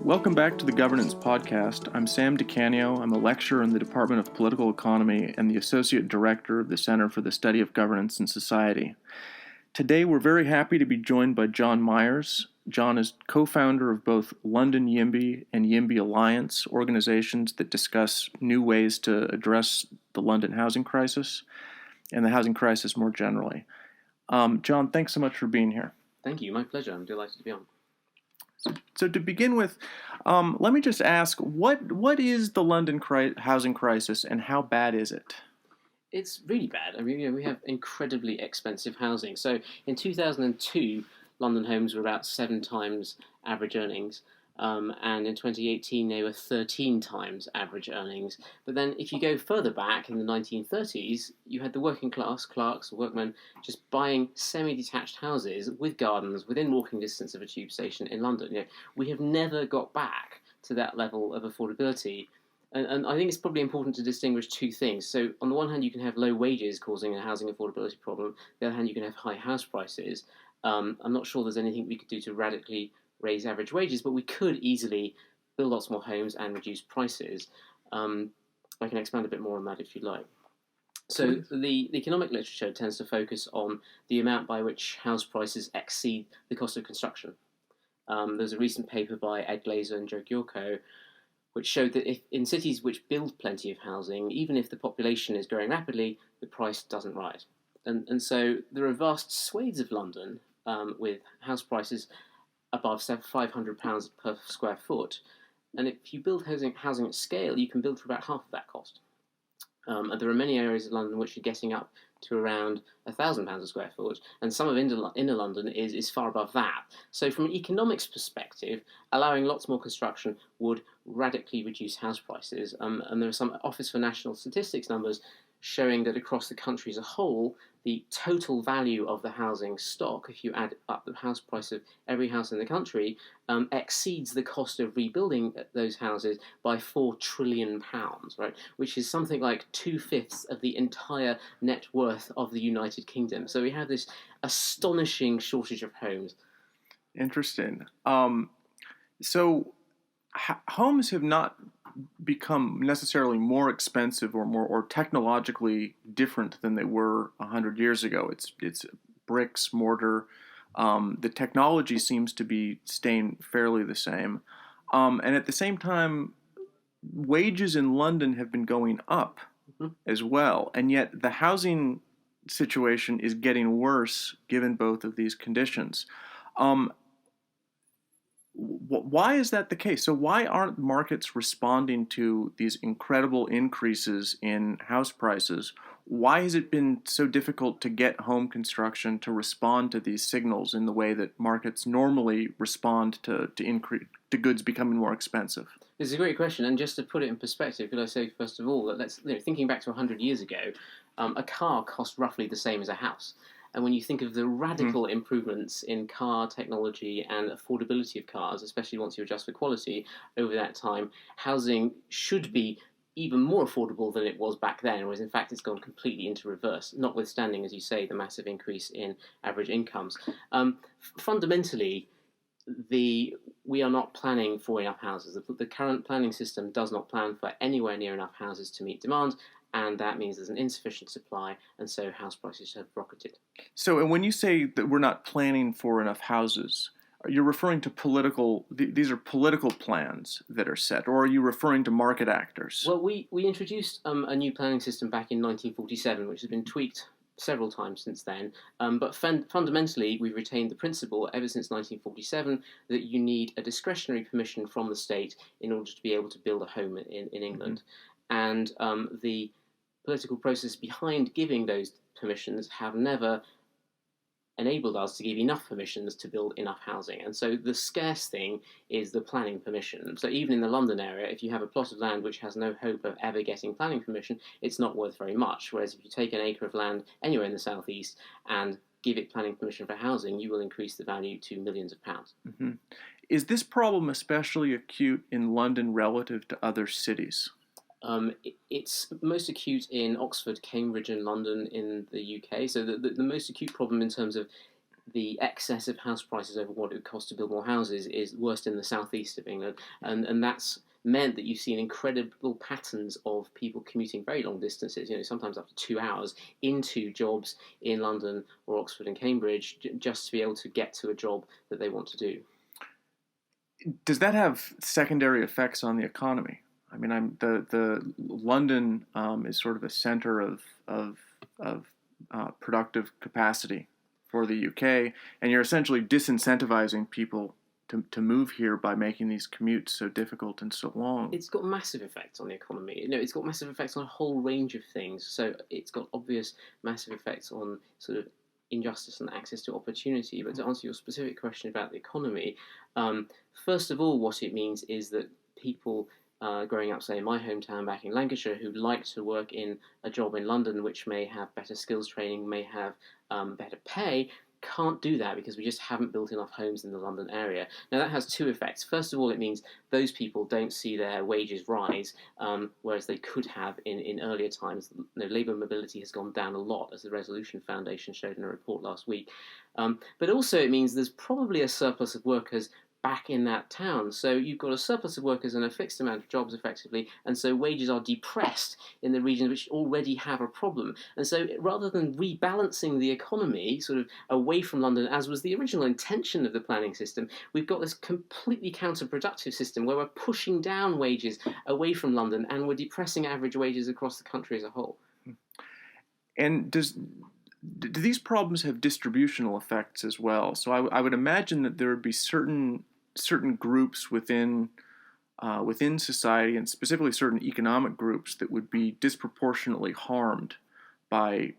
Welcome back to the Governance Podcast. I'm Sam DeCanio. I'm a lecturer in the Department of Political Economy and the Associate Director of the Center for the Study of Governance and Society. Today, we're very happy to be joined by John Myers. John is co-founder of both London YIMBY and YIMBY Alliance, organizations that discuss new ways to address the London housing crisis and the housing crisis more generally. John, thanks so much for being here. Thank you. My pleasure. I'm delighted to be on. So to begin with, let me just ask, what is the London housing crisis and how bad is it? It's really bad. I mean, we have incredibly expensive housing. So in 2002, London homes were about 7 times average earnings. And in 2018, they were 13 times average earnings. But then if you go further back in the 1930s, you had the working class, clerks, workmen, just buying semi-detached houses with gardens within walking distance of a tube station in London. We have never got back to that level of affordability. And I think it's probably important to distinguish two things. So on the one hand, you can have low wages causing a housing affordability problem. On the other hand, you can have high house prices. I'm not sure there's anything we could do to radically raise average wages, but we could easily build lots more homes and reduce prices. I can expand a bit more on that if you like. So the economic literature tends to focus on the amount by which house prices exceed the cost of construction. There's a recent paper by Ed Glazer and Joe Giorco which showed that if in cities which build plenty of housing, even if the population is growing rapidly, the price doesn't rise. And so there are vast swathes of London with house prices above £500 per square foot. And if you build housing at scale, you can build for about half of that cost. And there are many areas of London which are getting up to around £1,000 a square foot, and some of inner London is far above that. So from an economics perspective, allowing lots more construction would radically reduce house prices. And there are some Office for National Statistics numbers showing that across the country as a whole, the total value of the housing stock, if you add up the house price of every house in the country, exceeds the cost of rebuilding those houses by £4 trillion, right? Which is something like 2/5 of the entire net worth of the United Kingdom. So we have this astonishing shortage of homes. Interesting. So homes have not become necessarily more expensive or technologically different than they were 100 years ago. It's bricks, mortar. The technology seems to be staying fairly the same. And at the same time, wages in London have been going up as well. And yet the housing situation is getting worse given both of these conditions. Why is that the case? So why aren't markets responding to these incredible increases in house prices? Why has it been so difficult to get home construction to respond to these signals in the way that markets normally respond to goods becoming more expensive? It's a great question, and just to put it in perspective, could I say first of all that thinking back to 100 years ago, a car cost roughly the same as a house. And when you think of the radical improvements in car technology and affordability of cars, especially once you adjust for quality over that time, housing should be even more affordable than it was back then, whereas in fact it's gone completely into reverse, notwithstanding, as you say, the massive increase in average incomes. Fundamentally, we are not planning for enough houses. The current planning system does not plan for anywhere near enough houses to meet demand, and that means there's an insufficient supply, and so house prices have rocketed. So, and when you say that we're not planning for enough houses, you're referring to these are political plans that are set, or are you referring to market actors? Well, we introduced a new planning system back in 1947, which has been tweaked several times since then. But fundamentally, we've retained the principle ever since 1947 that you need a discretionary permission from the state in order to be able to build a home in England. And the political process behind giving those permissions have never enabled us to give enough permissions to build enough housing. And so the scarce thing is the planning permission. So even in the London area, if you have a plot of land which has no hope of ever getting planning permission, it's not worth very much. Whereas if you take an acre of land anywhere in the southeast and give it planning permission for housing, you will increase the value to millions of pounds. Is this problem especially acute in London relative to other cities? It's most acute in Oxford, Cambridge and London in the UK. So the most acute problem in terms of the excess of house prices over what it would cost to build more houses is worst in the southeast of England, and that's meant that you've seen incredible patterns of people commuting very long distances, sometimes up to 2 hours, into jobs in London or Oxford and Cambridge, just to be able to get to a job that they want to do. Does that have secondary effects on the economy? I mean, the London is sort of a center of productive capacity for the UK, and you're essentially disincentivizing people to move here by making these commutes so difficult and so long. It's got massive effects on the economy. It's got massive effects on a whole range of things. So it's got obvious massive effects on sort of injustice and access to opportunity. But to answer your specific question about the economy, first of all, what it means is that people growing up, say, in my hometown back in Lancashire, who like to work in a job in London which may have better skills training, may have better pay, can't do that because we just haven't built enough homes in the London area. Now, that has two effects. First of all, it means those people don't see their wages rise, whereas they could have in earlier times. Labour mobility has gone down a lot, as the Resolution Foundation showed in a report last week. But also it means there's probably a surplus of workers back in that town. So you've got a surplus of workers and a fixed amount of jobs effectively, and so wages are depressed in the regions which already have a problem. And so rather than rebalancing the economy sort of away from London, as was the original intention of the planning system, we've got this completely counterproductive system where we're pushing down wages away from London and we're depressing average wages across the country as a whole. And do these problems have distributional effects as well? So I would imagine that there would be certain groups within society, and specifically certain economic groups, that would be disproportionately harmed by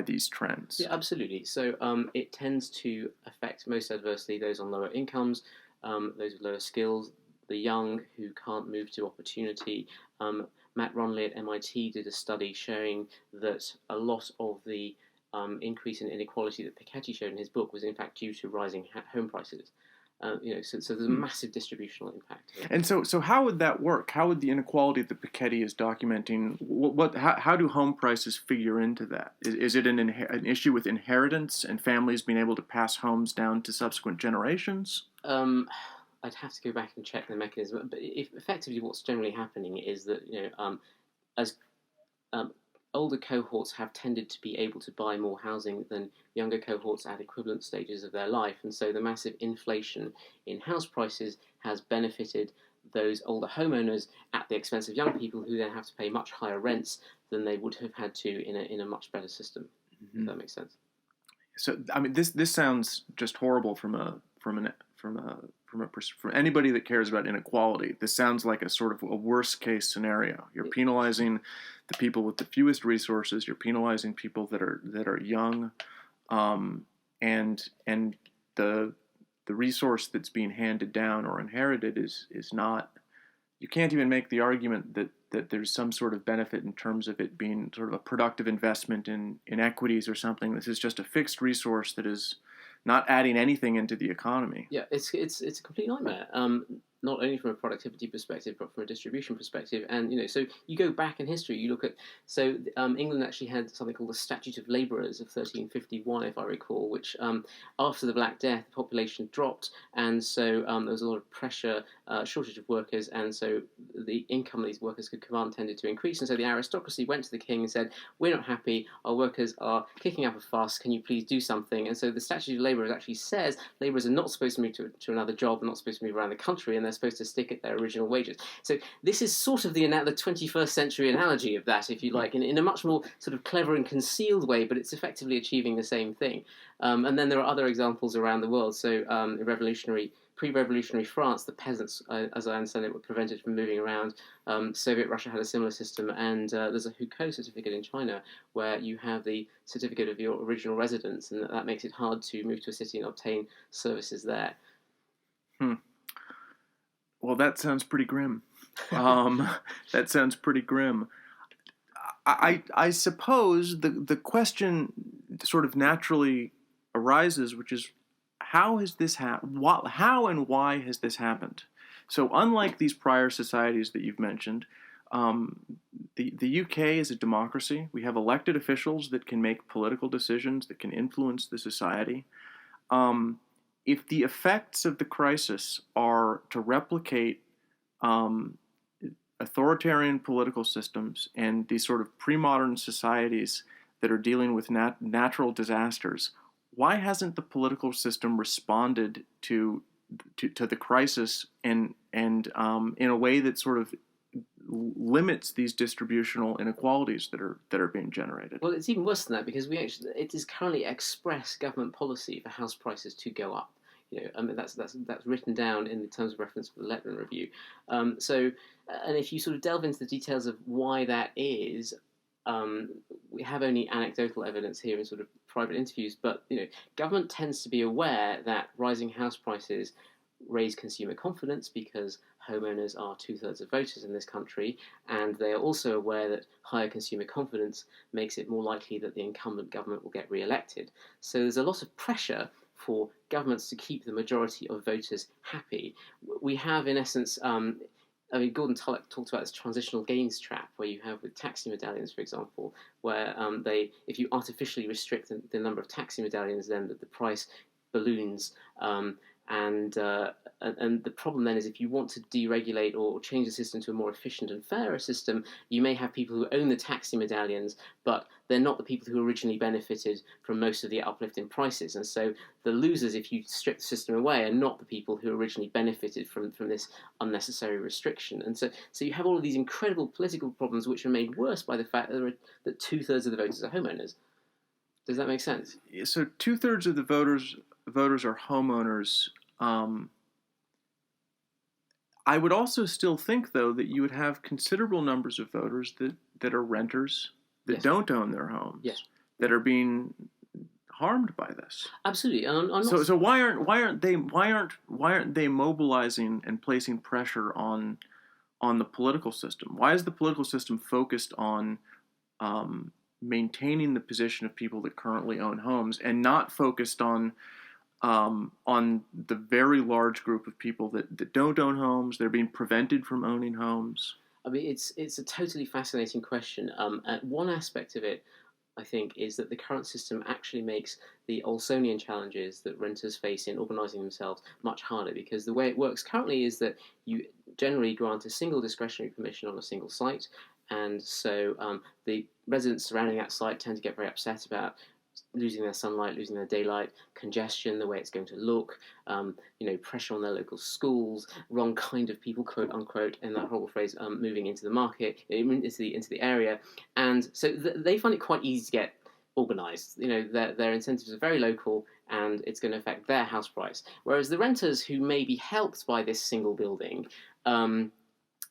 these trends. Yeah, absolutely. So it tends to affect most adversely those on lower incomes, those with lower skills, the young who can't move to opportunity. Matt Ronley at MIT did a study showing that a lot of the increase in inequality that Piketty showed in his book was in fact due to rising home prices. So there's a massive distributional impact here. And so how would that work? How would the inequality that Piketty is documenting, how do home prices figure into that? Is it an issue with inheritance and families being able to pass homes down to subsequent generations? I'd have to go back and check the mechanism, but effectively what's generally happening is that as older cohorts have tended to be able to buy more housing than younger cohorts at equivalent stages of their life, and so the massive inflation in house prices has benefited those older homeowners at the expense of young people, who then have to pay much higher rents than they would have had to in a much better system. If that makes sense. So I mean, this sounds just horrible from anybody that cares about inequality. This sounds like a sort of a worst case scenario. You're penalizing the people with the fewest resources. You're penalizing people that are young, and the resource that's being handed down or inherited is not. You can't even make the argument that there's some sort of benefit in terms of it being sort of a productive investment in equities or something. This is just a fixed resource that is not adding anything into the economy. Yeah, it's a complete nightmare. Not only from a productivity perspective, but from a distribution perspective. And so you go back in history, you look at England actually had something called the Statute of Labourers of 1351, if I recall, which after the Black Death, the population dropped, and so there was a lot of pressure, shortage of workers, and so the income these workers could command tended to increase. And so the aristocracy went to the king and said, "We're not happy. Our workers are kicking up a fuss. Can you please do something?" And so the Statute of Labourers actually says labourers are not supposed to move to another job, not supposed to move around the country, and they're supposed to stick at their original wages. So this is sort of the 21st century analogy of that, if you like, in a much more sort of clever and concealed way, but it's effectively achieving the same thing. And then there are other examples around the world. So pre-revolutionary France, the peasants, as I understand it, were prevented from moving around. Soviet Russia had a similar system, and there's a hukou certificate in China where you have the certificate of your original residence, and that makes it hard to move to a city and obtain services there. Well, that sounds pretty grim. That sounds pretty grim. I suppose the question sort of naturally arises, which is, how has this happened? How and why has this happened? So unlike these prior societies that you've mentioned, the UK is a democracy. We have elected officials that can make political decisions, that can influence the society. if the effects of the crisis are to replicate authoritarian political systems and these sort of pre-modern societies that are dealing with natural disasters, why hasn't the political system responded to the crisis and in a way that sort of limits these distributional inequalities that are being generated? Well, it's even worse than that, because it is currently express government policy for house prices to go up. I mean, that's written down in the terms of reference for the Letland Review. And if you sort of delve into the details of why that is, we have only anecdotal evidence here in sort of private interviews, but government tends to be aware that rising house prices raise consumer confidence because homeowners are 2/3 of voters in this country, and they are also aware that higher consumer confidence makes it more likely that the incumbent government will get re-elected. So there's a lot of pressure for governments to keep the majority of voters happy. We have, in essence, Gordon Tullock talked about this transitional gains trap, where you have with taxi medallions, for example, where if you artificially restrict the number of taxi medallions, then the price balloons. And the problem then is, if you want to deregulate or change the system to a more efficient and fairer system, you may have people who own the taxi medallions, but they're not the people who originally benefited from most of the uplift in prices. And so the losers, if you strip the system away, are not the people who originally benefited from this unnecessary restriction. And so you have all of these incredible political problems, which are made worse by the fact that 2/3 of the voters are homeowners. Does that make sense? So 2/3 of the voters are homeowners. I would also still think, though, that you would have considerable numbers of voters that are renters, that Yes. don't own their homes, Yes. that are being harmed by this. Absolutely. And I'm not... So why aren't they mobilizing and placing pressure on the political system? Why is the political system focused on maintaining the position of people that currently own homes, and not focused on the very large group of people that don't own homes? They're being prevented from owning homes. I mean, it's a totally fascinating question. One aspect of it, I think, is that the current system actually makes the Olsonian challenges that renters face in organising themselves much harder, because the way it works currently is that you generally grant a single discretionary permission on a single site, and so the residents surrounding that site tend to get very upset about losing their sunlight, losing their daylight, congestion, the way it's going to look, pressure on their local schools, wrong kind of people, quote unquote, in that horrible phrase, moving into the market, into the area, and so they find it quite easy to get organised. Their incentives are very local, and it's going to affect their house price. Whereas the renters, who may be helped by this single building,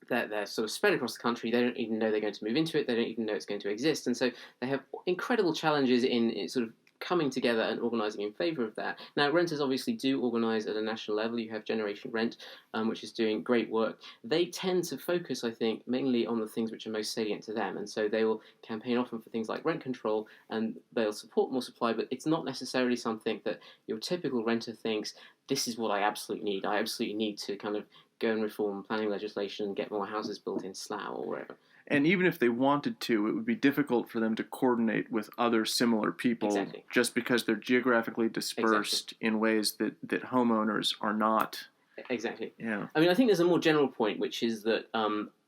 they're sort of spread across the country. They don't even know they're going to move into it. They don't even know it's going to exist. And so they have incredible challenges in sort of coming together and organising in favour of that. Now, renters obviously do organise at a national level. You have Generation Rent, which is doing great work. They tend to focus, I think, mainly on the things which are most salient to them. And so they will campaign often for things like rent control, and they'll support more supply, but it's not necessarily something that your typical renter thinks, this is what I absolutely need. I absolutely need to kind of go and reform planning legislation and get more houses built in Slough or wherever. And even if they wanted to, it would be difficult for them to coordinate with other similar people. Exactly. Just because they're geographically dispersed in ways that homeowners are not. Exactly. Yeah. I mean, I think there's a more general point, which is that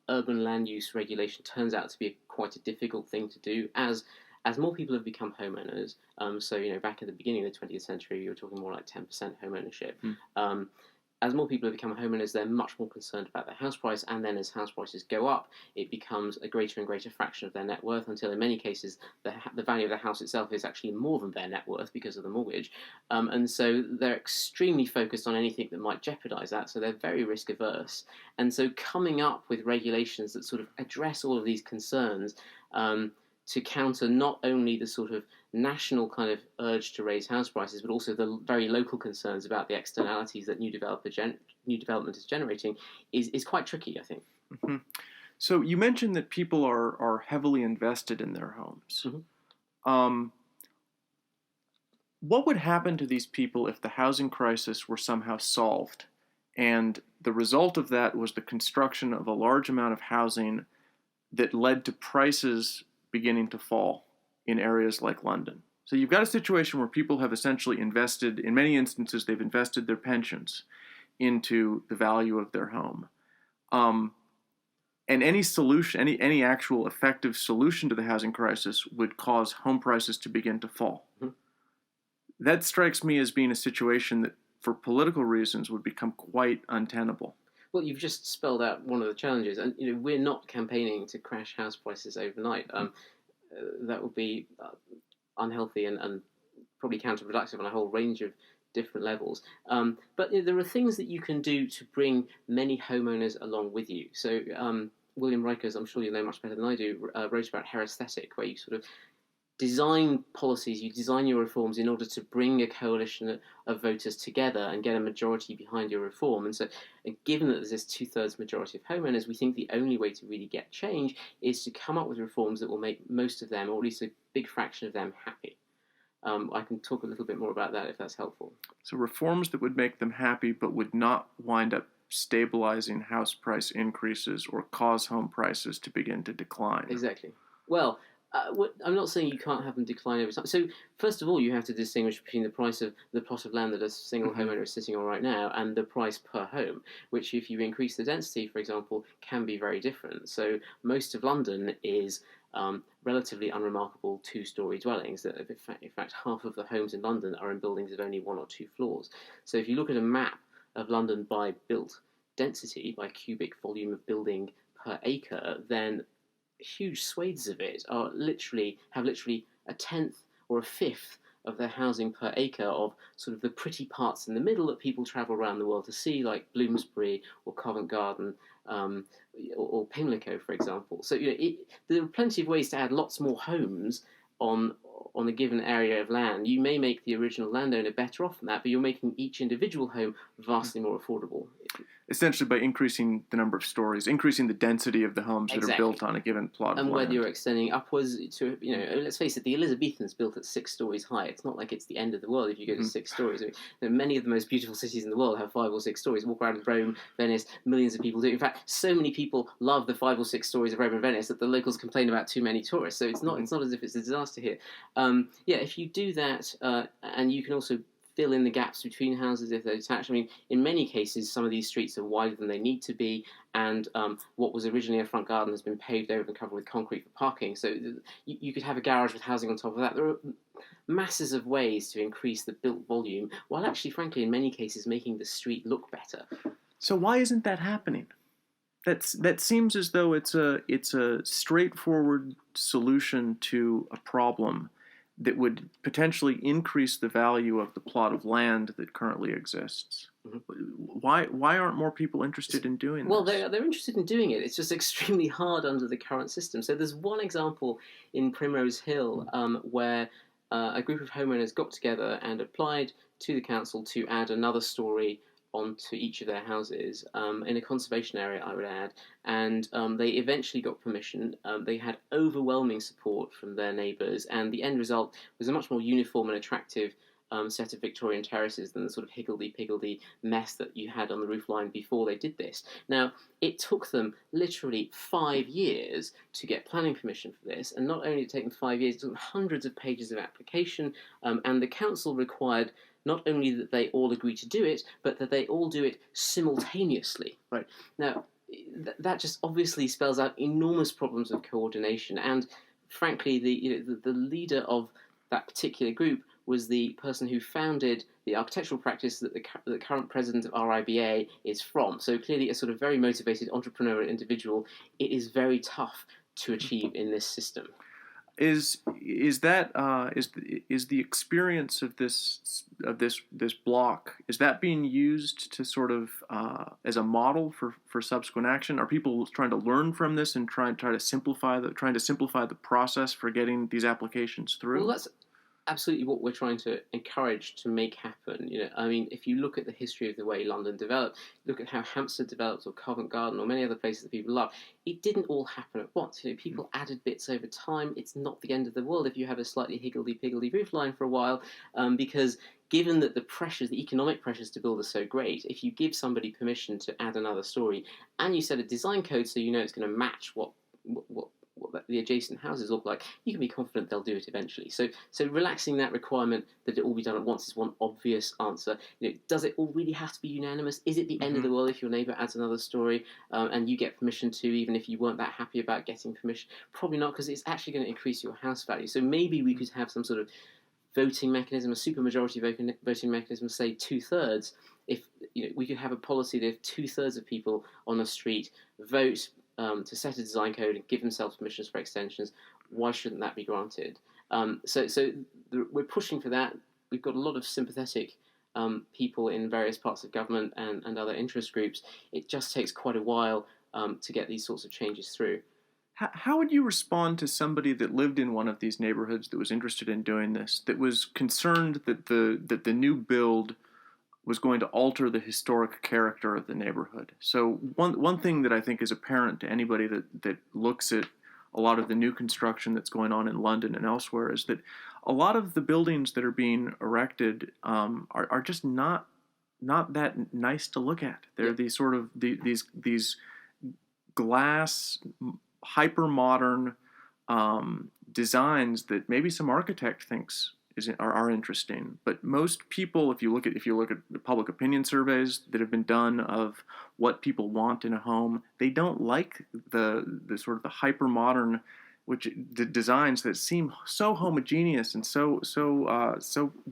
urban land use regulation turns out to be quite a difficult thing to do as more people have become homeowners. So, back at the beginning of the 20th century, you were talking more like 10% home ownership. As more people have become homeowners, they're much more concerned about their house price, and then as house prices go up, it becomes a greater and greater fraction of their net worth, until in many cases the value of the house itself is actually more than their net worth because of the mortgage. And so they're extremely focused on anything that might jeopardise that, so they're very risk averse. And so coming up with regulations that sort of address all of these concerns to counter not only the sort of national kind of urge to raise house prices, but also the very local concerns about the externalities that new development is generating, is quite tricky, I think. Mm-hmm. So you mentioned that people are heavily invested in their homes. Mm-hmm. What would happen to these people if the housing crisis were somehow solved, and the result of that was the construction of a large amount of housing that led to prices beginning to fall in areas like London? So you've got a situation where people have essentially invested, in many instances, they've invested their pensions into the value of their home. And any solution, any actual effective solution to the housing crisis would cause home prices to begin to fall. Mhm. That strikes me as being a situation that, for political reasons, would become quite untenable. Well, you've just spelled out one of the challenges, and we're not campaigning to crash house prices overnight. That would be unhealthy and probably counterproductive on a whole range of different levels. But there are things that you can do to bring many homeowners along with you. So William Rikers, I'm sure you know much better than I do, wrote about heresthetic, where you sort of design policies, you design your reforms in order to bring a coalition of voters together and get a majority behind your reform. And so, given that there's this 2/3 majority of homeowners, we think the only way to really get change is to come up with reforms that will make most of them, or at least a big fraction of them, happy. I can talk a little bit more about that if that's helpful. So reforms that would make them happy but would not wind up stabilizing house price increases or cause home prices to begin to decline. Exactly. Well, I'm not saying you can't have them decline over time. So, first of all, you have to distinguish between the price of the plot of land that a single homeowner is sitting on right now and the price per home, which, if you increase the density, for example, can be very different. So, most of London is relatively unremarkable two-storey dwellings. That, in fact, half of the homes in London are in buildings of only 1 or 2 floors. So, if you look at a map of London by built density, by cubic volume of building per acre, then huge swathes of it have literally a tenth or a fifth of their housing per acre of sort of the pretty parts in the middle that people travel around the world to see, like Bloomsbury or Covent Garden or Pimlico, for example. So there are plenty of ways to add lots more homes on a given area of land. You may make the original landowner better off than that, but you're making each individual home vastly more affordable. Essentially, by increasing the number of stories, increasing the density of the homes that are built on a given plot of land. And whether you're extending upwards to, let's face it, the Elizabethans built at 6 stories high. It's not like it's the end of the world if you go to 6 stories. I mean, many of the most beautiful cities in the world have 5 or 6 stories. Walk around Rome, Venice, millions of people do. In fact, so many people love the 5 or 6 stories of Rome and Venice that the locals complain about too many tourists. So it's not as if it's a disaster here. If you do that, and you can also fill in the gaps between houses if they're detached. I mean, in many cases, some of these streets are wider than they need to be, and what was originally a front garden has been paved over and covered with concrete for parking. So you could have a garage with housing on top of that. There are masses of ways to increase the built volume, while actually, frankly, in many cases, making the street look better. So why isn't that happening? That seems as though it's a straightforward solution to a problem that would potentially increase the value of the plot of land that currently exists. Why aren't more people interested in doing this? Well, they're interested in doing it. It's just extremely hard under the current system. So there's one example in Primrose Hill where a group of homeowners got together and applied to the council to add another story onto each of their houses in a conservation area, I would add, and they eventually got permission. They had overwhelming support from their neighbours, and the end result was a much more uniform and attractive set of Victorian terraces than the sort of higgledy-piggledy mess that you had on the roofline before they did this. Now, it took them literally 5 years to get planning permission for this, and not only did it take them 5 years, it took them hundreds of pages of application, and the council required not only that they all agree to do it, but that they all do it simultaneously. Right now, that just obviously spells out enormous problems of coordination. And frankly, the leader of that particular group was the person who founded the architectural practice that the current president of RIBA is from. So clearly, a sort of very motivated entrepreneurial individual. It is very tough to achieve in this system. Is the experience of this block, is that being used to sort of as a model for subsequent action? Are people trying to learn from this and trying to simplify the process for getting these applications through? Well, that's absolutely what we're trying to encourage to make happen. I mean, if you look at the history of the way London developed, look at how Hampstead developed, or Covent Garden, or many other places that people love, it didn't all happen at once. People added bits over time. It's not the end of the world if you have a slightly higgledy-piggledy roofline for a while, because given that the economic pressures to build are so great, if you give somebody permission to add another story, and you set a design code so you know it's going to match what what the adjacent houses look like, you can be confident they'll do it eventually. So relaxing that requirement that it all be done at once is one obvious answer. Does it all really have to be unanimous? Is it the end of the world if your neighbour adds another story and you get permission to, even if you weren't that happy about getting permission? Probably not, because it's actually going to increase your house value. So maybe we could have some sort of voting mechanism, a supermajority voting mechanism, say 2/3. If we could have a policy that if 2/3 of people on a street vote to set a design code and give themselves permissions for extensions, why shouldn't that be granted? We're pushing for that. We've got a lot of sympathetic people in various parts of government and other interest groups. It just takes quite a while to get these sorts of changes through. How would you respond to somebody that lived in one of these neighborhoods that was interested in doing this, that was concerned that the new build was going to alter the historic character of the neighborhood? So one thing that I think is apparent to anybody that looks at a lot of the new construction that's going on in London and elsewhere is that a lot of the buildings that are being erected are just not that nice to look at. They're these sort of these glass, hyper modern designs that maybe some architect thinks are interesting, but most people, if you look at the public opinion surveys that have been done of what people want in a home, they don't like the sort of the hyper modern, the designs that seem so homogeneous and so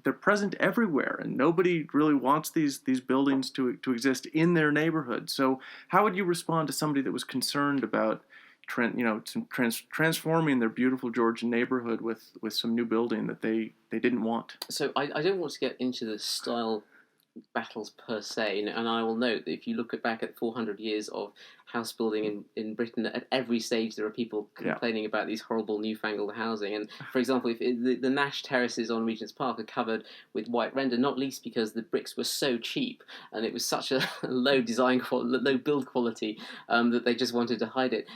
they're present everywhere, and nobody really wants these buildings to exist in their neighborhood. So how would you respond to somebody that was concerned about transforming their beautiful Georgian neighborhood with some new building that they didn't want? So I don't want to get into the style battles per se, and I will note that if you look back at 400 years of house building in Britain, at every stage there are people complaining about these horrible newfangled housing. And for example, if the Nash terraces on Regent's Park are covered with white render, not least because the bricks were so cheap and it was such a low low build quality that they just wanted to hide it.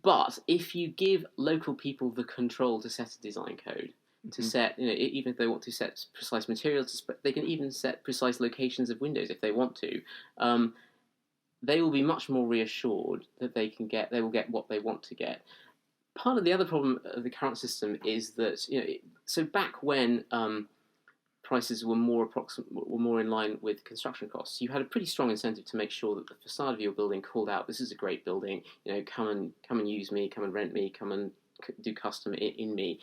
But if you give local people the control to set a design code, to set, even if they want to set precise materials, they can even set precise locations of windows if they want to. They will be much more reassured that they will get what they want to get. Part of the other problem of the current system is that, so back when prices were more in line with construction costs, you had a pretty strong incentive to make sure that the facade of your building called out, "This is a great building. Come and use me. Come and rent me. Come and do custom in me."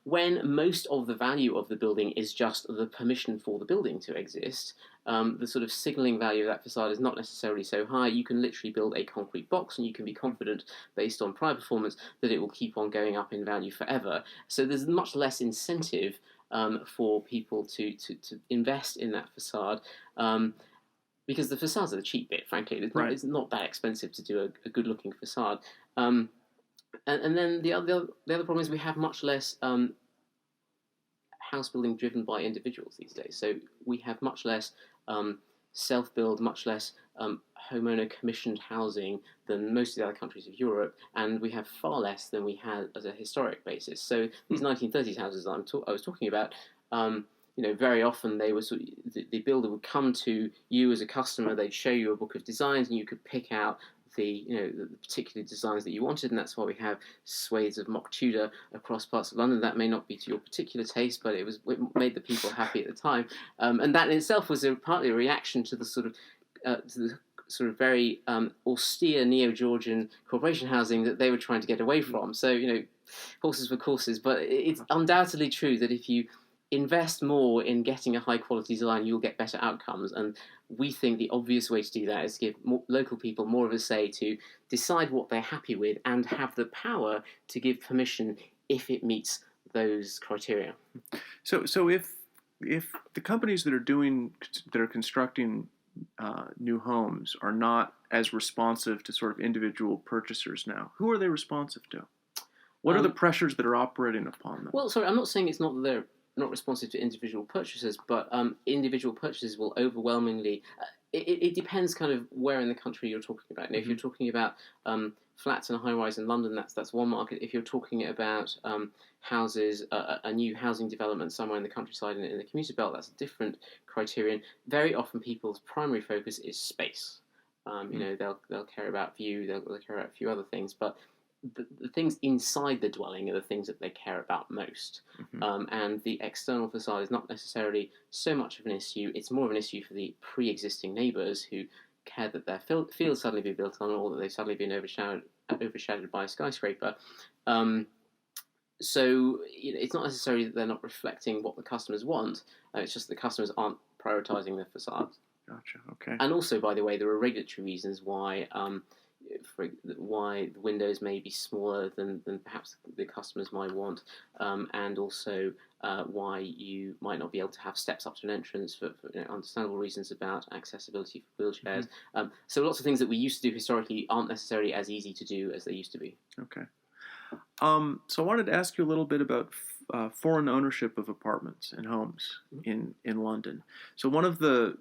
When most of the value of the building is just the permission for the building to exist, the sort of signalling value of that facade is not necessarily so high. You can literally build a concrete box and you can be confident, based on prior performance, that it will keep on going up in value forever. So there's much less incentive for people to invest in that facade, because the facades are the cheap bit, frankly. It's not that expensive to do a good-looking facade. And then the other problem is we have much less house building driven by individuals these days. So we have much less self-build, much less homeowner commissioned housing than most of the other countries of Europe, and we have far less than we had as a historic basis. So these 1930s houses that I was talking about, very often they were the builder would come to you as a customer, they'd show you a book of designs, and you could pick out the particular designs that you wanted, and that's why we have swathes of mock Tudor across parts of London. That may not be to your particular taste, but it made the people happy at the time, and that in itself was partly a reaction to the sort of very austere neo-Georgian corporation housing that they were trying to get away from. So horses for courses, but it's undoubtedly true that if you invest more in getting a high-quality design, you'll get better outcomes. And we think the obvious way to do that is give local people more of a say to decide what they're happy with and have the power to give permission if it meets those criteria. So if the companies that are constructing new homes are not as responsive to sort of individual purchasers now, who are they responsive to? What are the pressures that are operating upon them? Well, sorry, I'm not saying it's not that they're not responsive to individual purchasers, but individual purchasers will overwhelmingly. It depends kind of where in the country you're talking about. If you're talking about flats and a high-rise in London, that's one market. If you're talking about houses, a new housing development somewhere in the countryside in the commuter belt, that's a different criterion. Very often people's primary focus is space. They'll care about view, they'll care about a few other things, but the things inside the dwelling are the things that they care about most. And the external facade is not necessarily so much of an issue. It's more of an issue for the pre-existing neighbours who care that their field suddenly be built on, or that they've suddenly been overshadowed by a skyscraper. So it's not necessarily that they're not reflecting what the customers want. It's just the customers aren't prioritising their facades. Gotcha. Okay. And also, by the way, there are regulatory reasons why why the windows may be smaller than perhaps the customers might want, and also why you might not be able to have steps up to an entrance for understandable reasons about accessibility for wheelchairs. So lots of things that we used to do historically aren't necessarily as easy to do as they used to be. Okay. So I wanted to ask you a little bit about foreign ownership of apartments and homes in London. So one of the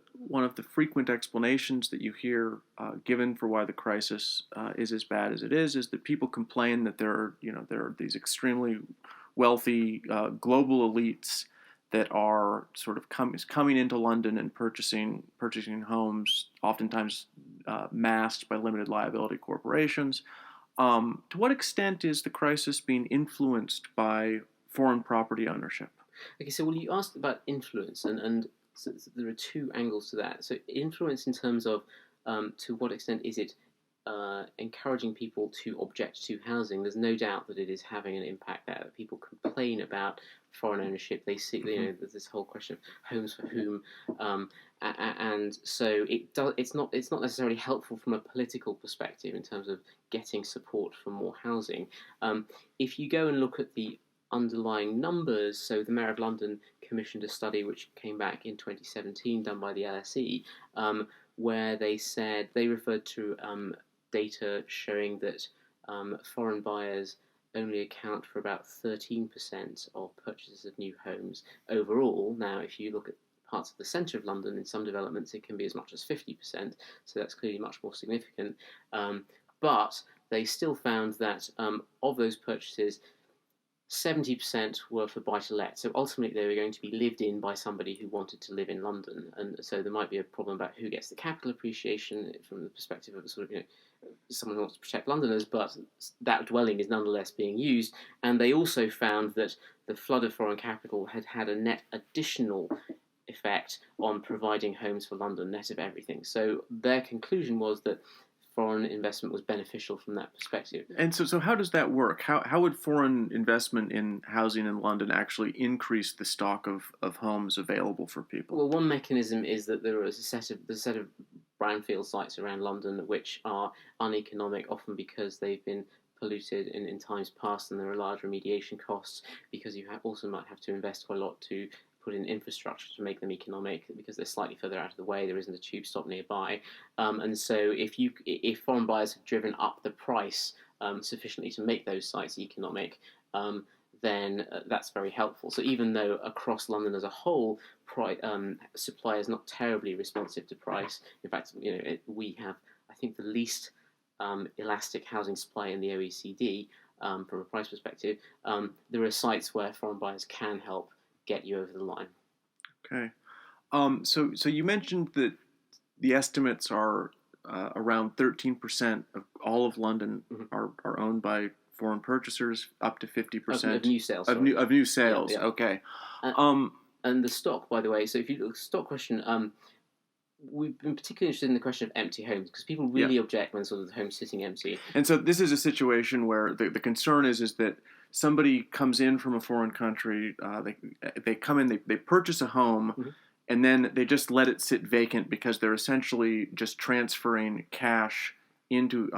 frequent explanations that you hear given for why the crisis is as bad as it is that people complain that there are these extremely wealthy global elites that are sort of coming into London and purchasing homes, oftentimes masked by limited liability corporations. To what extent is the crisis being influenced by foreign property ownership? Okay, so you asked about influence, and so there are two angles to that. So influence in terms of to what extent is it encouraging people to object to housing? There's no doubt that it is having an impact there. That people complain about foreign ownership. They see, there's this whole question of homes for whom, and so it's not necessarily helpful from a political perspective in terms of getting support for more housing. If you go and look at the underlying numbers, so the Mayor of London commissioned a study which came back in 2017, done by the LSE, where they referred to data showing that foreign buyers only account for about 13% of purchases of new homes overall. Now, if you look at parts of the centre of London, in some developments it can be as much as 50%, so that's clearly much more significant. But they still found that of those purchases, 70% were for buy-to-let. So ultimately they were going to be lived in by somebody who wanted to live in London. And so there might be a problem about who gets the capital appreciation from the perspective of sort of, someone who wants to protect Londoners, but that dwelling is nonetheless being used. And they also found that the flood of foreign capital had a net additional effect on providing homes for London, net of everything. So their conclusion was that foreign investment was beneficial from that perspective. And so how does that work? How would foreign investment in housing in London actually increase the stock of homes available for people? Well, one mechanism is that there is a set of brownfield sites around London which are uneconomic, often because they've been polluted in times past, and there are large remediation costs, because you also might have to invest quite a lot to put in infrastructure to make them economic, because they're slightly further out of the way. There isn't a tube stop nearby, and so if foreign buyers have driven up the price sufficiently to make those sites economic, then that's very helpful. So even though across London as a whole, supply is not terribly responsive to price. In fact, we have, I think, the least elastic housing supply in the OECD from a price perspective. There are sites where foreign buyers can help get you over the line. Okay. So you mentioned that the estimates are around 13% of all of London are owned by foreign purchasers, up to 50% of new sales. Of new sales. Yeah. Okay. And the stock, by the way. So if you look at the stock question, we've been particularly interested in the question of empty homes, because people really object when sort of the home's sitting empty. And so this is a situation where the concern is that somebody comes in from a foreign country, they come in, they purchase a home, and then they just let it sit vacant because they're essentially just transferring cash into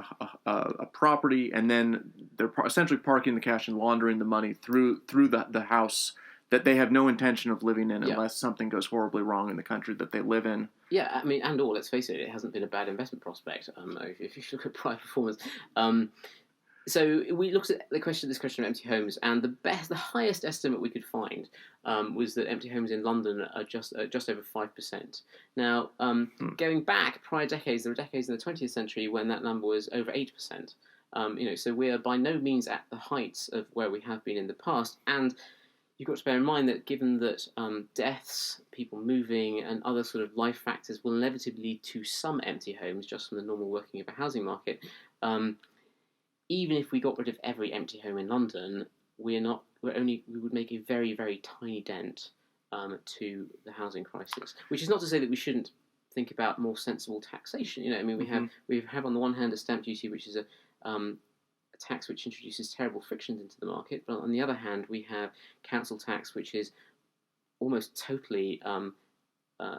a property, and then they're essentially parking the cash and laundering the money through the house that they have no intention of living in unless something goes horribly wrong in the country that they live in. Yeah, I mean, let's face it, it hasn't been a bad investment prospect if you look at prior performance. So we looked at this question of empty homes, and the highest estimate we could find was that empty homes in London are just over 5%. Now, going back prior decades, there were decades in the 20th century when that number was over 8%. So we are by no means at the heights of where we have been in the past, and you've got to bear in mind that given that deaths, people moving, and other sort of life factors will inevitably lead to some empty homes just from the normal working of a housing market. even if we got rid of every empty home in London, we would make a very, very tiny dent to the housing crisis. Which is not to say that we shouldn't think about more sensible taxation. I mean, we have on the one hand a stamp duty, which is a tax which introduces terrible frictions into the market, but on the other hand, we have council tax, which is almost totally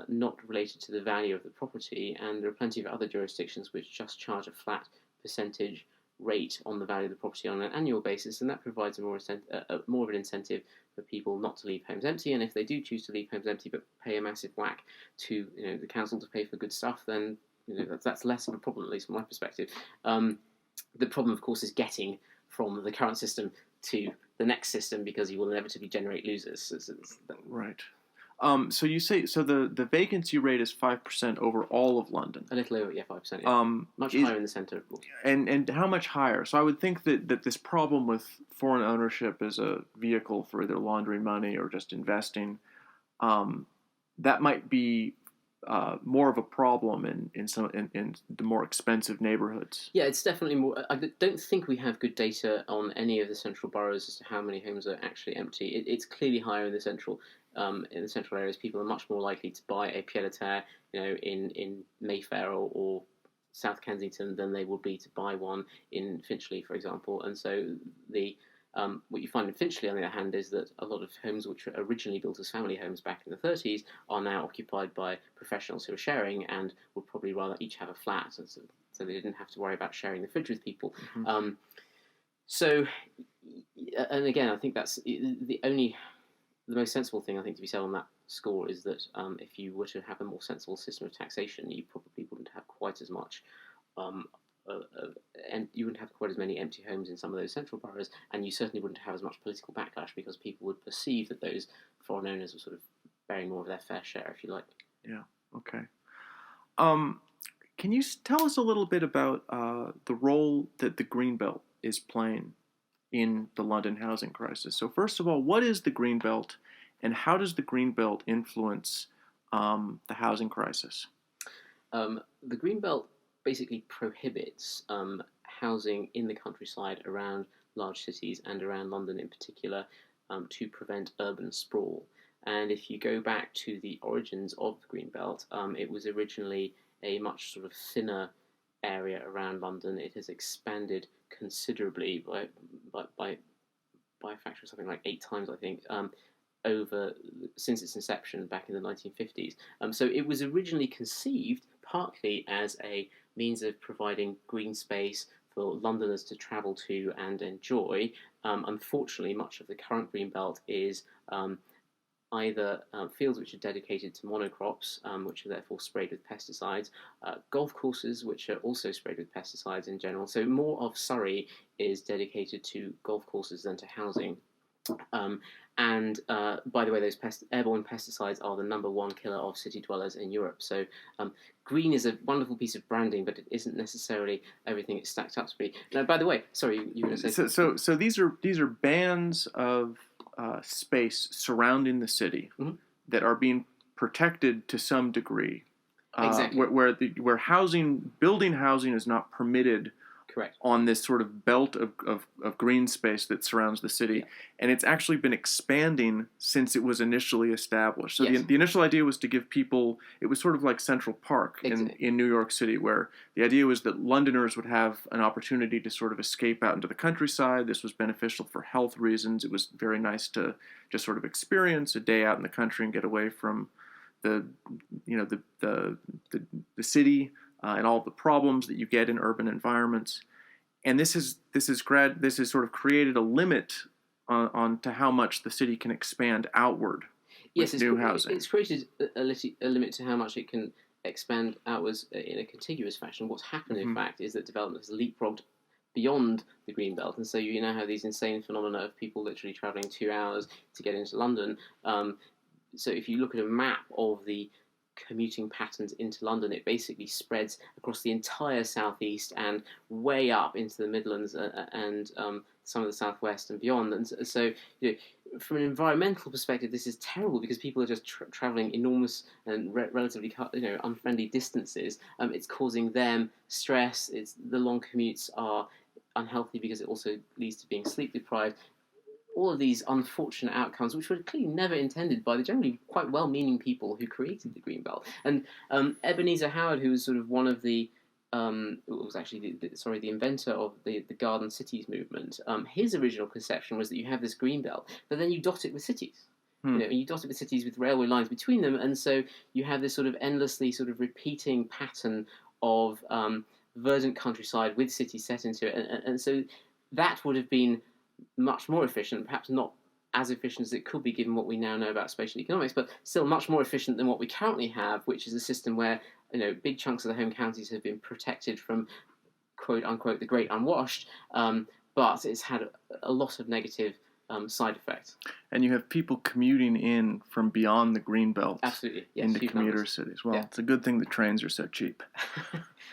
not related to the value of the property, and there are plenty of other jurisdictions which just charge a flat percentage rate on the value of the property on an annual basis, and that provides more of an incentive for people not to leave homes empty. And if they do choose to leave homes empty but pay a massive whack to the council to pay for good stuff, then that's less of a problem, at least from my perspective. The problem, of course, is getting from the current system to the next system, because you will inevitably generate losers. Right. So you say the vacancy rate is 5% over all of London. A little over, 5%. Yeah. Much higher in the centre, of course. And how much higher? So I would think that this problem with foreign ownership as a vehicle for either laundering money or just investing, that might be more of a problem in the more expensive neighborhoods. Yeah, it's definitely more. I don't think we have good data on any of the central boroughs as to how many homes are actually empty. It's clearly higher in the central areas. People are much more likely to buy a pied-à-terre, in Mayfair or South Kensington than they would be to buy one in Finchley, for example. And so what you find in Finchley, on the other hand, is that a lot of homes which were originally built as family homes back in the 30s are now occupied by professionals who are sharing and would probably rather each have a flat, so they didn't have to worry about sharing the fridge with people. Mm-hmm. And again, I think that's the most sensible thing, I think, to be said on that score is that if you were to have a more sensible system of taxation, you probably wouldn't have quite as much and you wouldn't have quite as many empty homes in some of those central boroughs, and you certainly wouldn't have as much political backlash, because people would perceive that those foreign owners were sort of bearing more of their fair share, if you like. Yeah. Okay. Can you tell us a little bit about the role that the Greenbelt is playing in the London housing crisis? So first of all, what is the Greenbelt, and how does the Greenbelt influence the housing crisis? The Greenbelt basically prohibits housing in the countryside around large cities and around London in particular, to prevent urban sprawl. And if you go back to the origins of the Greenbelt, it was originally a much sort of thinner area around London. It has expanded considerably by a factor of something like 8 times, I think, since its inception back in the 1950s. So it was originally conceived partly as a means of providing green space for Londoners to travel to and enjoy. Unfortunately, much of the current Greenbelt is either fields which are dedicated to monocrops, which are therefore sprayed with pesticides, golf courses which are also sprayed with pesticides in general. So more of Surrey is dedicated to golf courses than to housing. And by the way, those airborne pesticides are the #1 killer of city dwellers in Europe. So green is a wonderful piece of branding, but it isn't necessarily everything it's stacked up to be. Now, by the way, sorry, you were going to say. So these are bands of space surrounding the city, mm-hmm. that are being protected to some degree. Exactly. Where building housing is not permitted. Correct. On this sort of belt of green space that surrounds the city. Yeah. And it's actually been expanding since it was initially established. So yes. the initial idea was to give people, it was sort of like Central Park in New York City, where the idea was that Londoners would have an opportunity to sort of escape out into the countryside. This was beneficial for health reasons. It was very nice to just sort of experience a day out in the country and get away from the city. And all the problems that you get in urban environments, and this has sort of created a limit on to how much the city can expand outward. Yes, with new housing. It's created a limit to how much it can expand outwards in a contiguous fashion. What's happened, in fact, is that development has leapfrogged beyond the Greenbelt, and so you now have these insane phenomena of people literally travelling 2 hours to get into London. So if you look at a map of the commuting patterns into London, it basically spreads across the entire southeast and way up into the Midlands and some of the southwest and beyond. And so, from an environmental perspective, this is terrible, because people are just travelling enormous and relatively unfriendly distances. It's causing them stress. The long commutes are unhealthy because it also leads to being sleep deprived. All of these unfortunate outcomes, which were clearly never intended by the generally quite well-meaning people who created the Greenbelt. And Ebenezer Howard, who was sort of one of the was actually the inventor of the Garden Cities movement. His original conception was that you have this Greenbelt, but then you dot it with cities. You dot it with cities with railway lines between them, and so you have this sort of endlessly sort of repeating pattern of verdant countryside with cities set into it, and so that would have been much more efficient, perhaps not as efficient as it could be given what we now know about spatial economics, but still much more efficient than what we currently have, which is a system where big chunks of the home counties have been protected from quote unquote the great unwashed, but it's had a lot of negative side effects. And you have people commuting in from beyond the Greenbelt into commuter cities. Well, it's a good thing the trains are so cheap.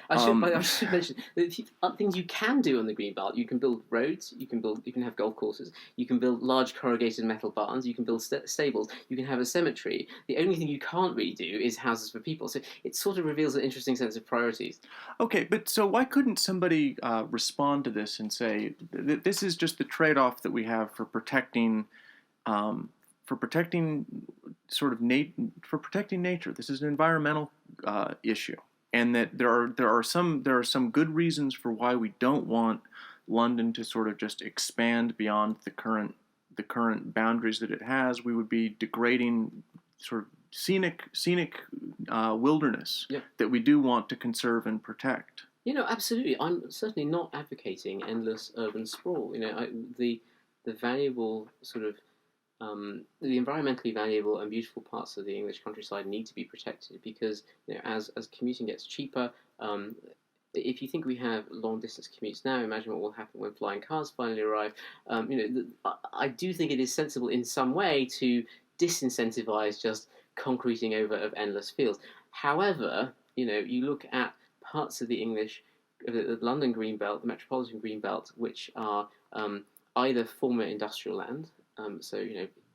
I should mention the things you can do on the Greenbelt. You can build roads. You can have golf courses. You can build large corrugated metal barns. You can build stables. You can have a cemetery. The only thing you can't really do is houses for people. So it sort of reveals an interesting sense of priorities. Okay, but so why couldn't somebody respond to this and say that this is just the trade-off that we have for protecting nature? This is an environmental issue. And that there are some good reasons for why we don't want London to sort of just expand beyond the current boundaries that it has. We would be degrading sort of scenic wilderness that we do want to conserve and protect. Absolutely. I'm certainly not advocating endless urban sprawl. The valuable sort of the environmentally valuable and beautiful parts of the English countryside need to be protected because as commuting gets cheaper, if you think we have long distance commutes now, imagine what will happen when flying cars finally arrive. I do think it is sensible in some way to disincentivize just concreting over of endless fields. However, you look at parts of the London Greenbelt, the metropolitan Greenbelt, which are either former industrial land.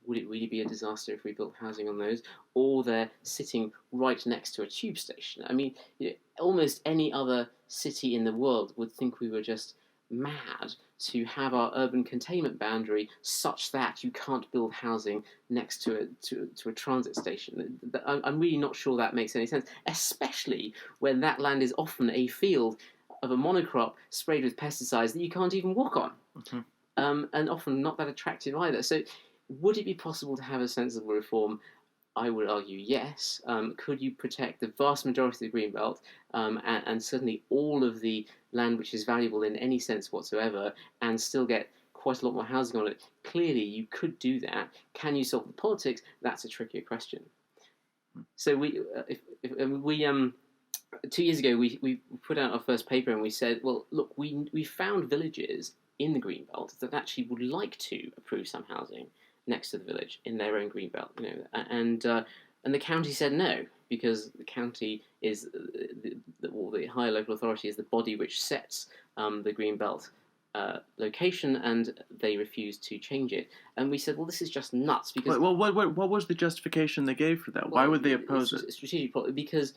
Would it really be a disaster if we built housing on those? Or they're sitting right next to a tube station. I mean, almost any other city in the world would think we were just mad to have our urban containment boundary such that you can't build housing next to a transit station. I'm really not sure that makes any sense, especially when that land is often a field of a monocrop sprayed with pesticides that you can't even walk on. Mm-hmm. And often not that attractive either. So would it be possible to have a sensible reform? I would argue yes. Could you protect the vast majority of the Greenbelt and certainly all of the land which is valuable in any sense whatsoever and still get quite a lot more housing on it? Clearly you could do that. Can you solve the politics? That's a trickier question. So we 2 years ago we put out our first paper and we said, well, look, we found villages in the Greenbelt that actually would like to approve some housing next to the village in their own Greenbelt, and the county said no because the county is the higher local authority is the body which sets the Greenbelt location, and they refused to change it. And we said, well, this is just nuts because. Well, what was the justification they gave for that? Why would they oppose it? Strategic problem because.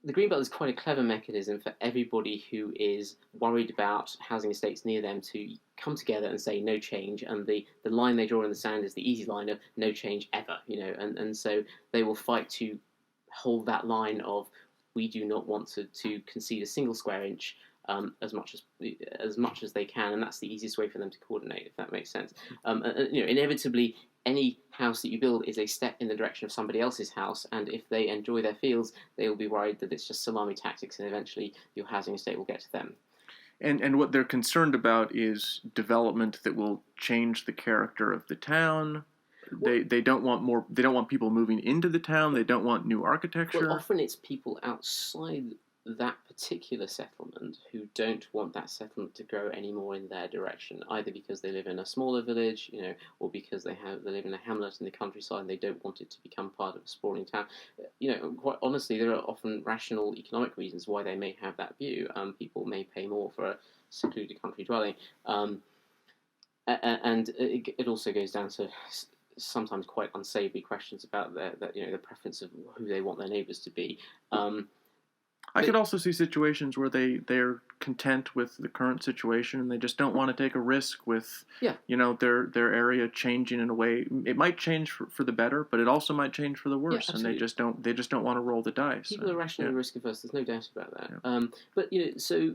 The Greenbelt is quite a clever mechanism for everybody who is worried about housing estates near them to come together and say no change, and the line they draw in the sand is the easy line of no change ever, and so they will fight to hold that line of we do not want to concede a single square inch as much as they can, and that's the easiest way for them to coordinate, if that makes sense. Inevitably, any house that you build is a step in the direction of somebody else's house, and if they enjoy their fields, they will be worried that it's just salami tactics, and eventually your housing estate will get to them. And what they're concerned about is development that will change the character of the town. Well, they don't want people moving into the town. They don't want new architecture. Well, often it's people outside that particular settlement who don't want that settlement to grow any more in their direction, either because they live in a smaller village, or because they live in a hamlet in the countryside and they don't want it to become part of a sprawling town. Quite honestly, there are often rational economic reasons why they may have that view. People may pay more for a secluded country dwelling, and it also goes down to sometimes quite unsavoury questions about the preference of who they want their neighbours to be. I could also see situations where they're content with the current situation and they just don't want to take a risk with, Yeah. their area changing in a way. It might change for the better, but it also might change for the worse, and absolutely. they just don't want to roll the dice. People are rationally risk averse. There's no doubt about that. Yeah.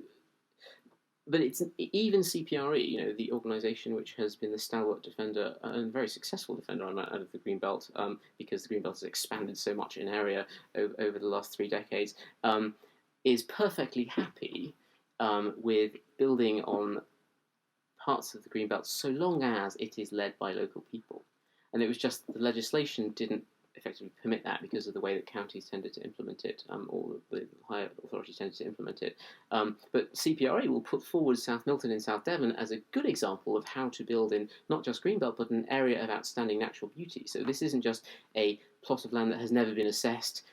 But it's even CPRE, the organisation which has been the stalwart defender and very successful defender out of the Greenbelt, because the Greenbelt has expanded so much in area over the last 3 decades, is perfectly happy with building on parts of the Greenbelt so long as it is led by local people. And it was just the legislation didn't effectively permit that because of the way that counties tended to implement it, or the higher authorities tended to implement it. But CPRA will put forward South Milton in South Devon as a good example of how to build in not just Greenbelt, but an area of outstanding natural beauty. So this isn't just a plot of land that has never been assessed.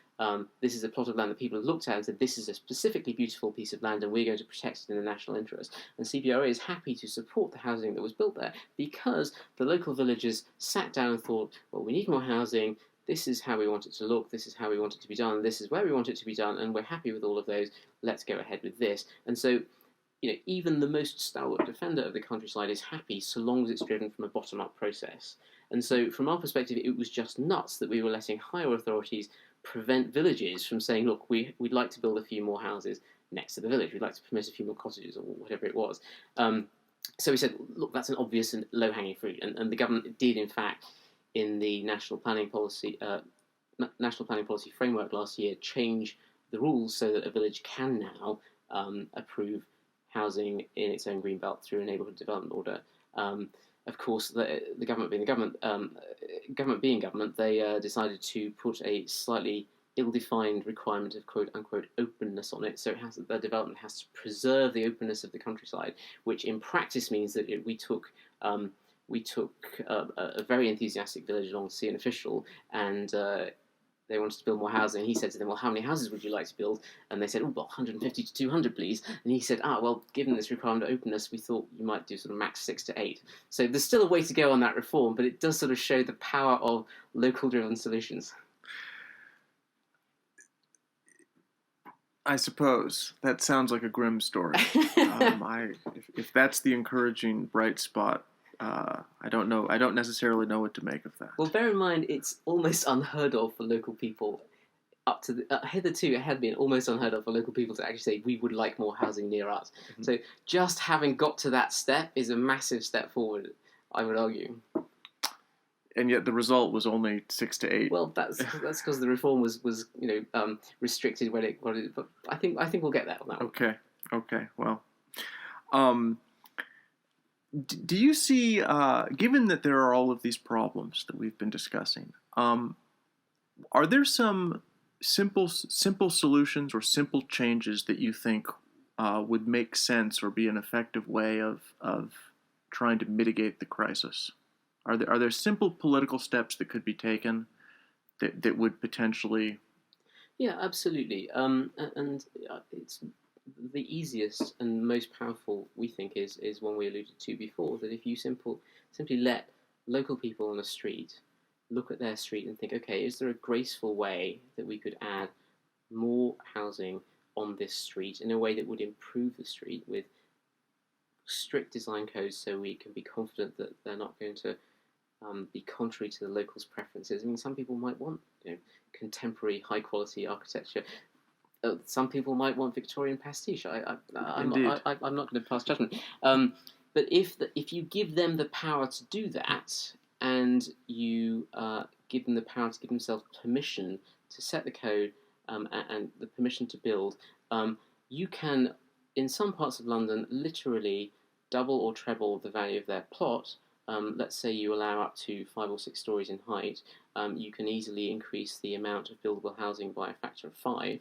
This is a plot of land that people have looked at and said, this is a specifically beautiful piece of land and we're going to protect it in the national interest. And CPRA is happy to support the housing that was built there because the local villagers sat down and thought, well, we need more housing. This is how we want it to look, this is how we want it to be done, this is where we want it to be done, and we're happy with all of those, let's go ahead with this. And so, even the most stalwart defender of the countryside is happy so long as it's driven from a bottom-up process. And so, from our perspective, it was just nuts that we were letting higher authorities prevent villages from saying, look, we'd like to build a few more houses next to the village, we'd like to permit a few more cottages, or whatever it was. So we said, look, that's an obvious and low-hanging fruit, and the government did, in fact, in the national planning policy framework last year, change the rules so that a village can now approve housing in its own greenbelt through a neighbourhood development order. Of course, the government being the government, they decided to put a slightly ill-defined requirement of quote-unquote openness on it. So the development has to preserve the openness of the countryside, which in practice means that we took a very enthusiastic village along to see an official, and they wanted to build more housing. And he said to them, well, how many houses would you like to build? And they said, oh, well, 150 to 200, please. And he said, well, given this requirement of openness, we thought you might do sort of max 6 to 8. So there's still a way to go on that reform, but it does sort of show the power of local-driven solutions. I suppose that sounds like a grim story. If that's the encouraging bright spot, I don't know. I don't necessarily know what to make of that. Well, bear in mind, it's almost unheard of for local people. Hitherto, it had been almost unheard of for local people to actually say, we would like more housing near us. Mm-hmm. So just having got to that step is a massive step forward, I would argue. And yet the result was only 6 to 8. Well, that's because the reform was restricted when it. But I think we'll get there on that one. Okay. Well, do you see, given that there are all of these problems that we've been discussing, are there some simple solutions or simple changes that you think would make sense or be an effective way of trying to mitigate the crisis? Are there simple political steps that could be taken that would potentially? Yeah, absolutely. And it's the easiest and most powerful, we think, is one we alluded to before, that if you simply let local people on the street look at their street and think, okay, is there a graceful way that we could add more housing on this street in a way that would improve the street with strict design codes so we can be confident that they're not going to be contrary to the locals' preferences. I mean, some people might want contemporary, high-quality architecture. Some people might want Victorian pastiche. I'm not going to pass judgment. But if you give them the power to do that, and you give them the power to give themselves permission to set the code and the permission to build, you can, in some parts of London, literally double or treble the value of their plot. Let's say you allow up to 5 or 6 stories in height. You can easily increase the amount of buildable housing by a factor of 5.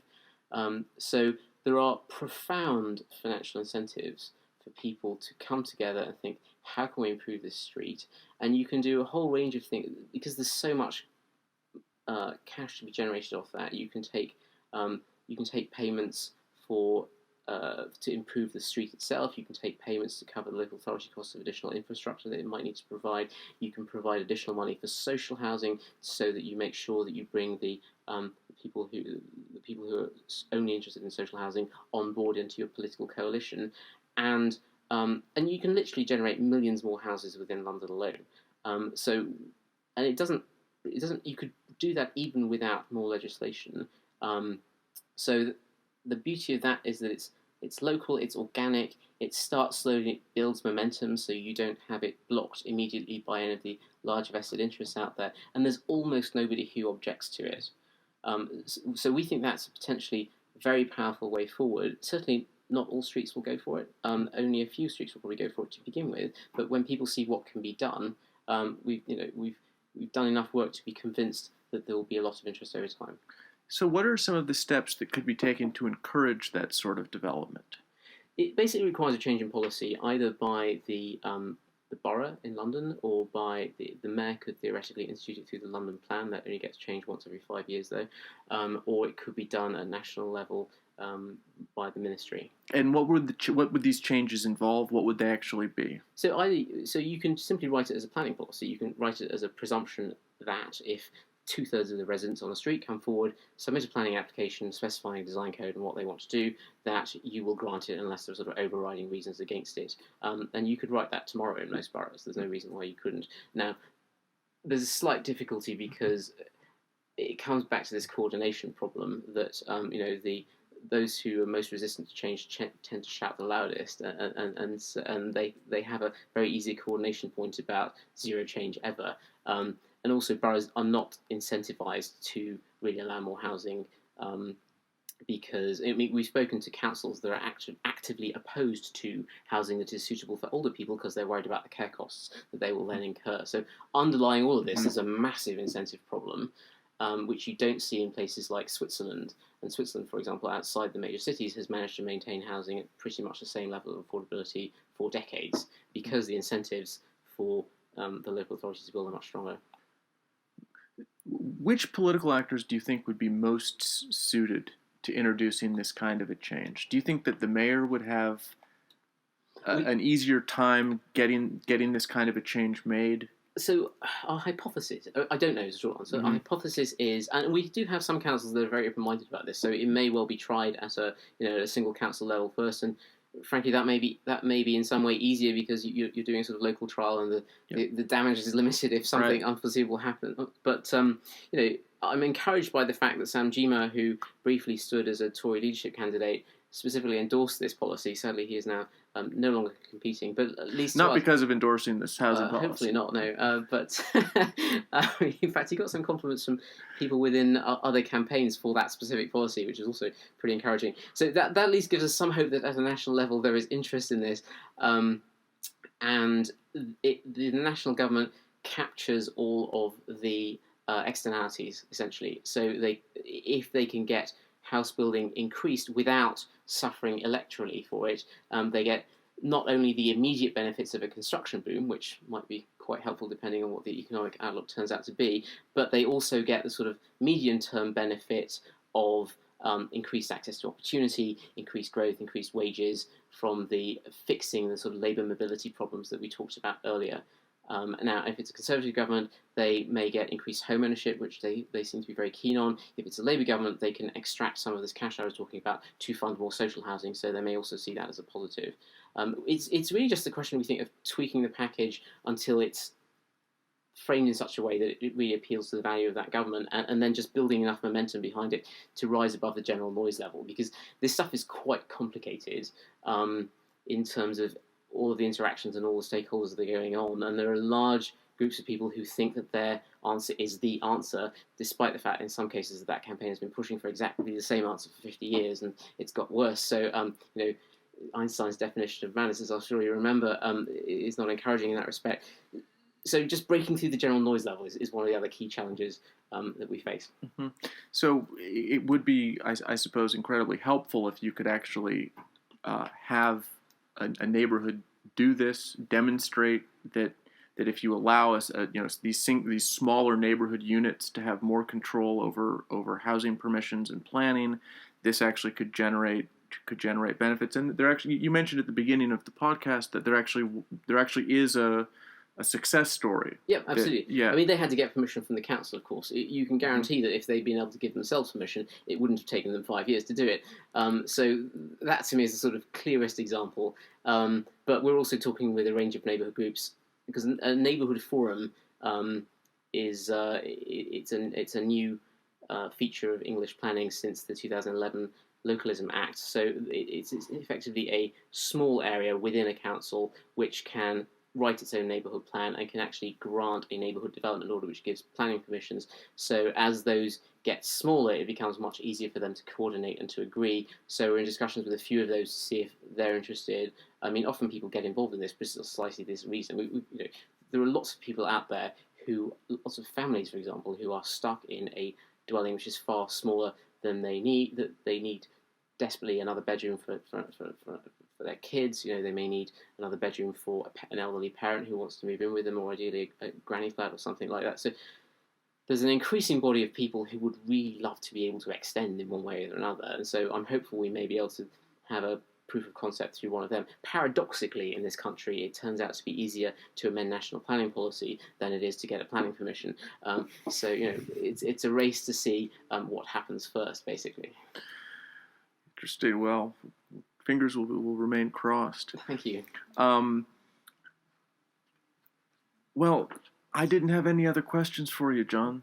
So there are profound financial incentives for people to come together and think, how can we improve this street? And you can do a whole range of things, because there's so much cash to be generated off that. You can take payments for to improve the street itself. You can take payments to cover the local authority costs of additional infrastructure that it might need to provide. You can provide additional money for social housing so that you make sure that you bring the people who are only interested in social housing on board into your political coalition, and you can literally generate millions more houses within London alone. And it doesn't. You could do that even without more legislation. So the beauty of that is that it's local, it's organic, it starts slowly, it builds momentum, so you don't have it blocked immediately by any of the large vested interests out there, and there's almost nobody who objects to it. So we think that's a potentially very powerful way forward. Certainly not all streets will go for it. Only a few streets will probably go for it to begin with, but when people see what can be done, we've done enough work to be convinced that there will be a lot of interest over time. So what are some of the steps that could be taken to encourage that sort of development? It basically requires a change in policy, either by the borough in London or by the mayor could theoretically institute it through the London plan. That only gets changed once every 5 years, though. Or it could be done at national level by the ministry. And what would these changes involve? What would they actually be? So you can simply write it as a planning policy. You can write it as a presumption that if 2/3 of the residents on the street come forward, submit a planning application specifying a design code and what they want to do, that you will grant it unless there's sort of overriding reasons against it. And you could write that tomorrow in most boroughs. There's no reason why you couldn't. Now, there's a slight difficulty because it comes back to this coordination problem that those who are most resistant to change tend to shout the loudest, and they have a very easy coordination point about zero change ever. And also, boroughs are not incentivized to really allow more housing because we've spoken to councils that are actively opposed to housing that is suitable for older people because they're worried about the care costs that they will then incur. So underlying all of this is a massive incentive problem, which you don't see in places like Switzerland. And Switzerland, for example, outside the major cities, has managed to maintain housing at pretty much the same level of affordability for decades because the incentives for the local authorities to build are much stronger. Which political actors do you think would be most suited to introducing this kind of a change? Do you think that the mayor would have an easier time getting this kind of a change made? So our hypothesis, I don't know is the short answer. Our hypothesis is, and we do have some councils that are very open-minded about this, so it may well be tried at a single council level first, and frankly, that may be in some way easier because you're doing sort of local trial and the damage is limited if something unforeseeable happens. But I'm encouraged by the fact that Sam Gyimah, who briefly stood as a Tory leadership candidate, specifically endorsed this policy. Sadly, he is now no longer competing, but at least not because of endorsing this housing policy. Hopefully not, no. But in fact, he got some compliments from people within other campaigns for that specific policy, which is also pretty encouraging. So that at least gives us some hope that at a national level there is interest in this, and the national government captures all of the externalities essentially. So if they can get house building increased without suffering electorally for it, they get not only the immediate benefits of a construction boom, which might be quite helpful depending on what the economic outlook turns out to be, but they also get the sort of medium-term benefit of increased access to opportunity, increased growth, increased wages from the fixing the sort of labour mobility problems that we talked about earlier. Now, if it's a Conservative government, they may get increased home ownership, which they seem to be very keen on. If it's a Labour government, they can extract some of this cash I was talking about to fund more social housing, so they may also see that as a positive. It's really just a question, we think, of tweaking the package until it's framed in such a way that it really appeals to the value of that government, and then just building enough momentum behind it to rise above the general noise level, because this stuff is quite complicated in terms of all of the interactions and all the stakeholders that are going on, and there are large groups of people who think that their answer is the answer, despite the fact in some cases that campaign has been pushing for exactly the same answer for 50 years, and it's got worse. So, Einstein's definition of madness, as I'm sure you remember, is not encouraging in that respect. So just breaking through the general noise level is one of the other key challenges that we face. Mm-hmm. So it would be, I suppose, incredibly helpful if you could actually have a neighborhood do this, demonstrate that if you allow us, these smaller neighborhood units to have more control over housing permissions and planning, this actually could generate could generate benefits. And there actually, you mentioned at the beginning of the podcast that there actually is a success story. Yeah, absolutely. Yeah. I mean, they had to get permission from the council, of course. You can guarantee that if they'd been able to give themselves permission, it wouldn't have taken them 5 years to do it. So that, to me, is the sort of clearest example. But we're also talking with a range of neighbourhood groups, because a neighbourhood forum it's a new feature of English planning since the 2011 Localism Act. So it's effectively a small area within a council which can write its own neighbourhood plan and can actually grant a neighbourhood development order which gives planning permissions. So as those get smaller, it becomes much easier for them to coordinate and to agree. So we're in discussions with a few of those to see if they're interested. I mean, often people get involved in this precisely this reason. There are lots of people out there lots of families, for example, who are stuck in a dwelling which is far smaller than they need, that they need desperately another bedroom for their kids. They may need another bedroom for an elderly parent who wants to move in with them, or ideally a granny flat or something like that. So there's an increasing body of people who would really love to be able to extend in one way or another. And so I'm hopeful we may be able to have a proof of concept through one of them. Paradoxically, in this country, it turns out to be easier to amend national planning policy than it is to get a planning permission. So it's a race to see what happens first, basically. Interesting. Well, fingers will remain crossed. Thank you. Well, I didn't have any other questions for you, John.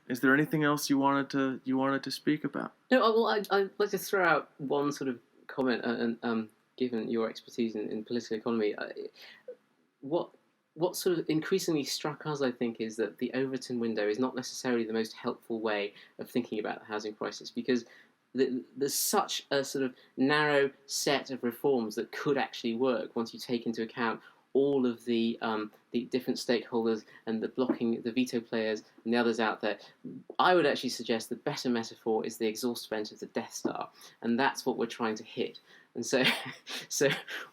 Is there anything else you wanted to speak about? No. Well, I'd like to throw out one sort of comment, and given your expertise in political economy, what sort of increasingly struck us, I think, is that the Overton window is not necessarily the most helpful way of thinking about the housing crisis, because there's such a sort of narrow set of reforms that could actually work once you take into account all of the different stakeholders and the veto players and the others out there. I would actually suggest the better metaphor is the exhaust vent of the Death Star, and that's what we're trying to hit. And so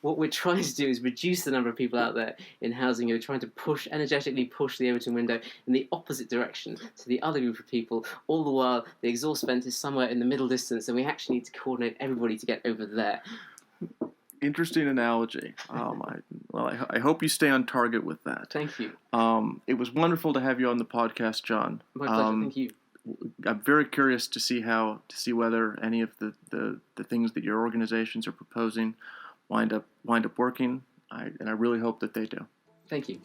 what we're trying to do is reduce the number of people out there in housing who are trying to energetically push the Overton window in the opposite direction to the other group of people. All the while, the exhaust vent is somewhere in the middle distance, and we actually need to coordinate everybody to get over there. Interesting analogy. I hope you stay on target with that. Thank you. It was wonderful to have you on the podcast, John. My pleasure. Thank you. I'm very curious to see whether any of the things that your organizations are proposing wind up working. And I really hope that they do. Thank you.